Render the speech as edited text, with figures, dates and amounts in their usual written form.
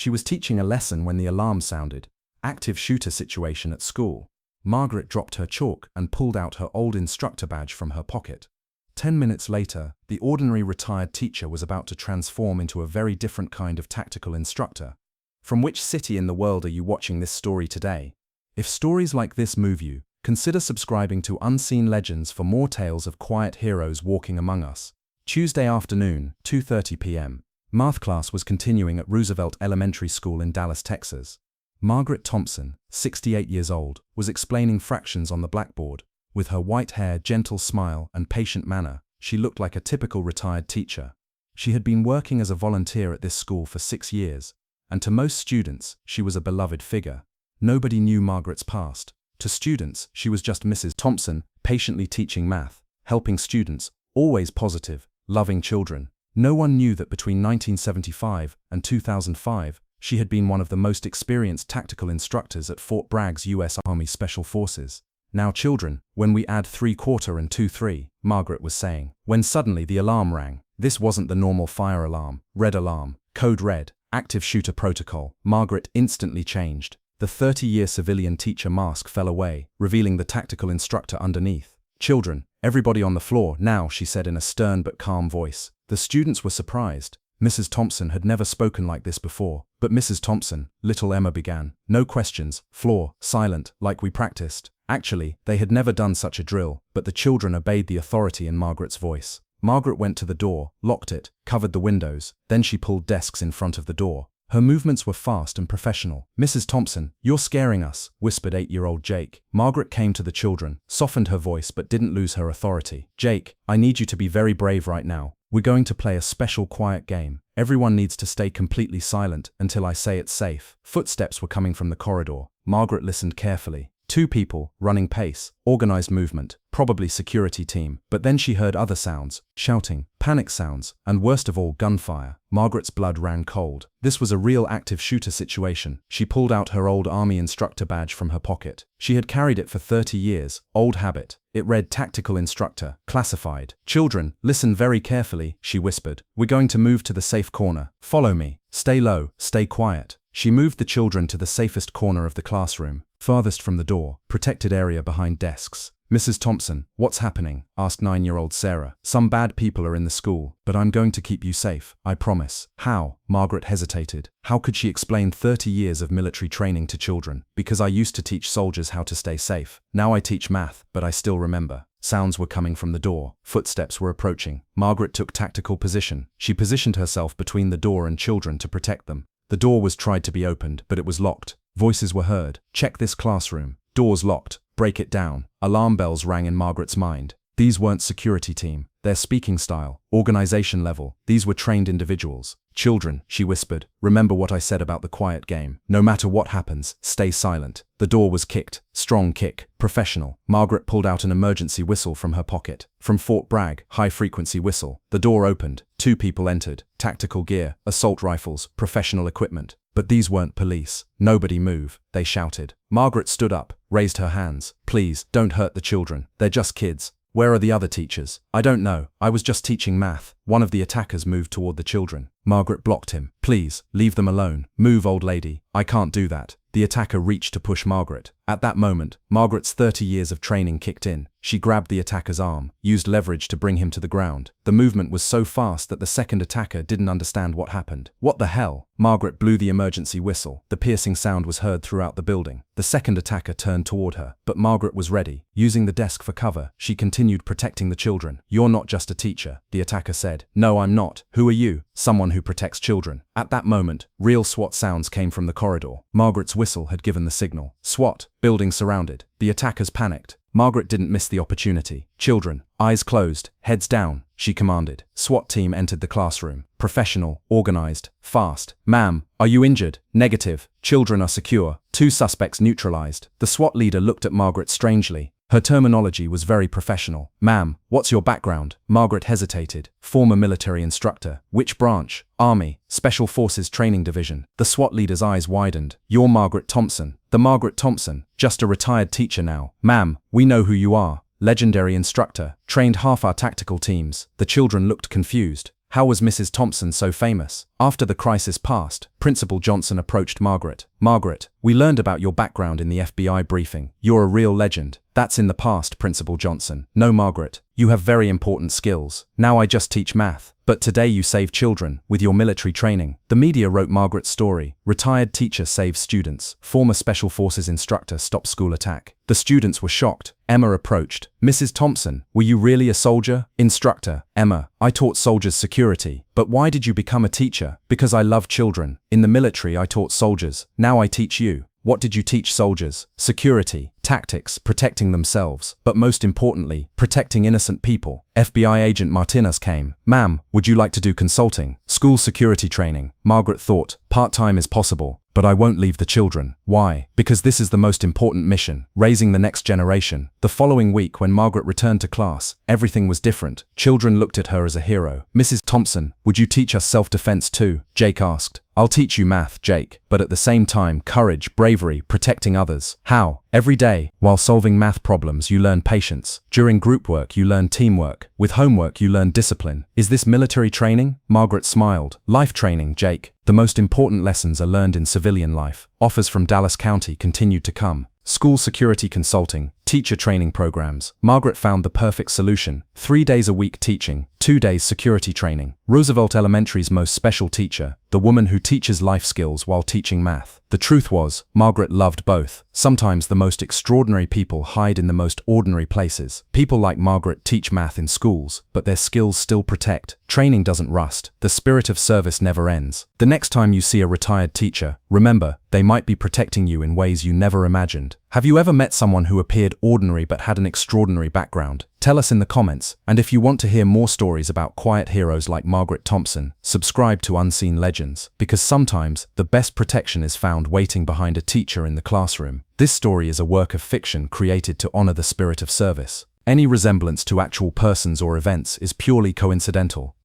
She was teaching a lesson when the alarm sounded. Active shooter situation at school. Margaret dropped her chalk and pulled out her old instructor badge from her pocket. 10 minutes later, the ordinary retired teacher was about to transform into a very different kind of tactical instructor. From which city in the world are you watching this story today? If stories like this move you, consider subscribing to Unseen Legends for more tales of quiet heroes walking among us. Tuesday afternoon, 2:30 p.m. Math class was continuing at Roosevelt Elementary School in Dallas, Texas. Margaret Thompson, 68 years old, was explaining fractions on the blackboard. With her white hair, gentle smile, and patient manner, she looked like a typical retired teacher. She had been working as a volunteer at this school for 6 years, and to most students, she was a beloved figure. Nobody knew Margaret's past. To students, she was just Mrs. Thompson, patiently teaching math, helping students, always positive, loving children. No one knew that between 1975 and 2005, she had been one of the most experienced tactical instructors at Fort Bragg's U.S. Army Special Forces. Now children, when we add 3/4 and 2/3, Margaret was saying, when suddenly the alarm rang. This wasn't the normal fire alarm, red alarm, code red, active shooter protocol. Margaret instantly changed. The 30-year civilian teacher mask fell away, revealing the tactical instructor underneath. Children, everybody on the floor now, she said in a stern but calm voice. The students were surprised. Mrs. Thompson had never spoken like this before. But Mrs. Thompson, little Emma began. No questions, floor, silent, like we practiced. Actually, they had never done such a drill, but the children obeyed the authority in Margaret's voice. Margaret went to the door, locked it, covered the windows, then she pulled desks in front of the door. Her movements were fast and professional. Mrs. Thompson, you're scaring us, whispered 8-year-old Jake. Margaret came to the children, softened her voice but didn't lose her authority. Jake, I need you to be very brave right now. We're going to play a special quiet game. Everyone needs to stay completely silent until I say it's safe. Footsteps were coming from the corridor. Margaret listened carefully. 2 people, running pace, organized movement, probably security team. But then she heard other sounds, shouting, panic sounds, and worst of all, gunfire. Margaret's blood ran cold. This was a real active shooter situation. She pulled out her old Army instructor badge from her pocket. She had carried it for 30 years, old habit. It read Tactical Instructor, Classified. Children, listen very carefully, she whispered. We're going to move to the safe corner. Follow me. Stay low, stay quiet. She moved the children to the safest corner of the classroom, farthest from the door, protected area behind desks. Mrs. Thompson, what's happening? Asked 9-year-old Sarah. Some bad people are in the school, but I'm going to keep you safe, I promise. How? Margaret hesitated. How could she explain 30 years of military training to children? Because I used to teach soldiers how to stay safe. Now I teach math, but I still remember. Sounds were coming from the door. Footsteps were approaching. Margaret took tactical position. She positioned herself between the door and children to protect them. The door was tried to be opened, but it was locked. Voices were heard. Check this classroom. Doors locked. Break it down. Alarm bells rang in Margaret's mind. These weren't security team. Their speaking style, organization level, these were trained individuals. Children, she whispered, remember what I said about the quiet game. No matter what happens, stay silent. The door was kicked. Strong kick. Professional. Margaret pulled out an emergency whistle from her pocket. From Fort Bragg, high-frequency whistle. The door opened. 2 people entered. Tactical gear, assault rifles, professional equipment. But these weren't police. Nobody move, they shouted. Margaret stood up, raised her hands. Please, don't hurt the children. They're just kids. Where are the other teachers? I don't know. I was just teaching math. One of the attackers moved toward the children. Margaret blocked him. Please, leave them alone. Move, old lady. I can't do that. The attacker reached to push Margaret. At that moment, Margaret's 30 years of training kicked in. She grabbed the attacker's arm, used leverage to bring him to the ground. The movement was so fast that the second attacker didn't understand what happened. What the hell? Margaret blew the emergency whistle. The piercing sound was heard throughout the building. The second attacker turned toward her, but Margaret was ready. Using the desk for cover, she continued protecting the children. You're not just a teacher, the attacker said. No, I'm not. Who are you? Someone who protects children. At that moment, real SWAT sounds came from the corridor. Margaret's whistle had given the signal. SWAT. Building surrounded. The attackers panicked. Margaret didn't miss the opportunity. Children, eyes closed, heads down, she commanded. SWAT team entered the classroom. Professional, organized, fast. Ma'am, are you injured? Negative. Children are secure. 2 suspects neutralized. The SWAT leader looked at Margaret strangely. Her terminology was very professional. Ma'am, what's your background? Margaret hesitated. Former military instructor. Which branch? Army, Special Forces Training Division. The SWAT leader's eyes widened. You're Margaret Thompson. The Margaret Thompson. Just a retired teacher now. Ma'am, we know who you are. Legendary instructor. Trained half our tactical teams. The children looked confused. How was Mrs. Thompson so famous? After the crisis passed, Principal Johnson approached Margaret. Margaret, we learned about your background in the FBI briefing. You're a real legend. That's in the past, Principal Johnson. No, Margaret, you have very important skills. Now I just teach math. But today you save children with your military training. The media wrote Margaret's story. Retired teacher saves students. Former Special Forces instructor stops school attack. The students were shocked. Emma approached. Mrs. Thompson, were you really a soldier? Instructor, Emma, I taught soldiers security. But why did you become a teacher? Because I love children. In the military I taught soldiers. Now I teach you. What did you teach soldiers? Security, tactics, protecting themselves, but most importantly, protecting innocent people. FBI agent Martinez came. Ma'am, would you like to do consulting? School security training. Margaret thought, part-time is possible, but I won't leave the children. Why? Because this is the most important mission, raising the next generation. The following week, when Margaret returned to class, everything was different. Children looked at her as a hero. Mrs. Thompson, would you teach us self-defense too? Jake asked. I'll teach you math, Jake, but at the same time, courage, bravery, protecting others. How? Every day, while solving math problems, you learn patience. During group work, you learn teamwork. With homework, you learn discipline. Is this military training? Margaret smiled. Life training, Jake. The most important lessons are learned in civilian life. Offers from Dallas County continued to come. School security consulting, teacher training programs. Margaret found the perfect solution. 3 days a week teaching, 2 days security training. Roosevelt Elementary's most special teacher, the woman who teaches life skills while teaching math. The truth was, Margaret loved both. Sometimes the most extraordinary people hide in the most ordinary places. People like Margaret teach math in schools, but their skills still protect. Training doesn't rust. The spirit of service never ends. The next time you see a retired teacher, remember, they might be protecting you in ways you never imagined. Have you ever met someone who appeared ordinary but had an extraordinary background? Tell us in the comments, and if you want to hear more stories about quiet heroes like Margaret Thompson, subscribe to Unseen Legends, because sometimes the best protection is found waiting behind a teacher in the classroom. This story is a work of fiction created to honor the spirit of service. Any resemblance to actual persons or events is purely coincidental.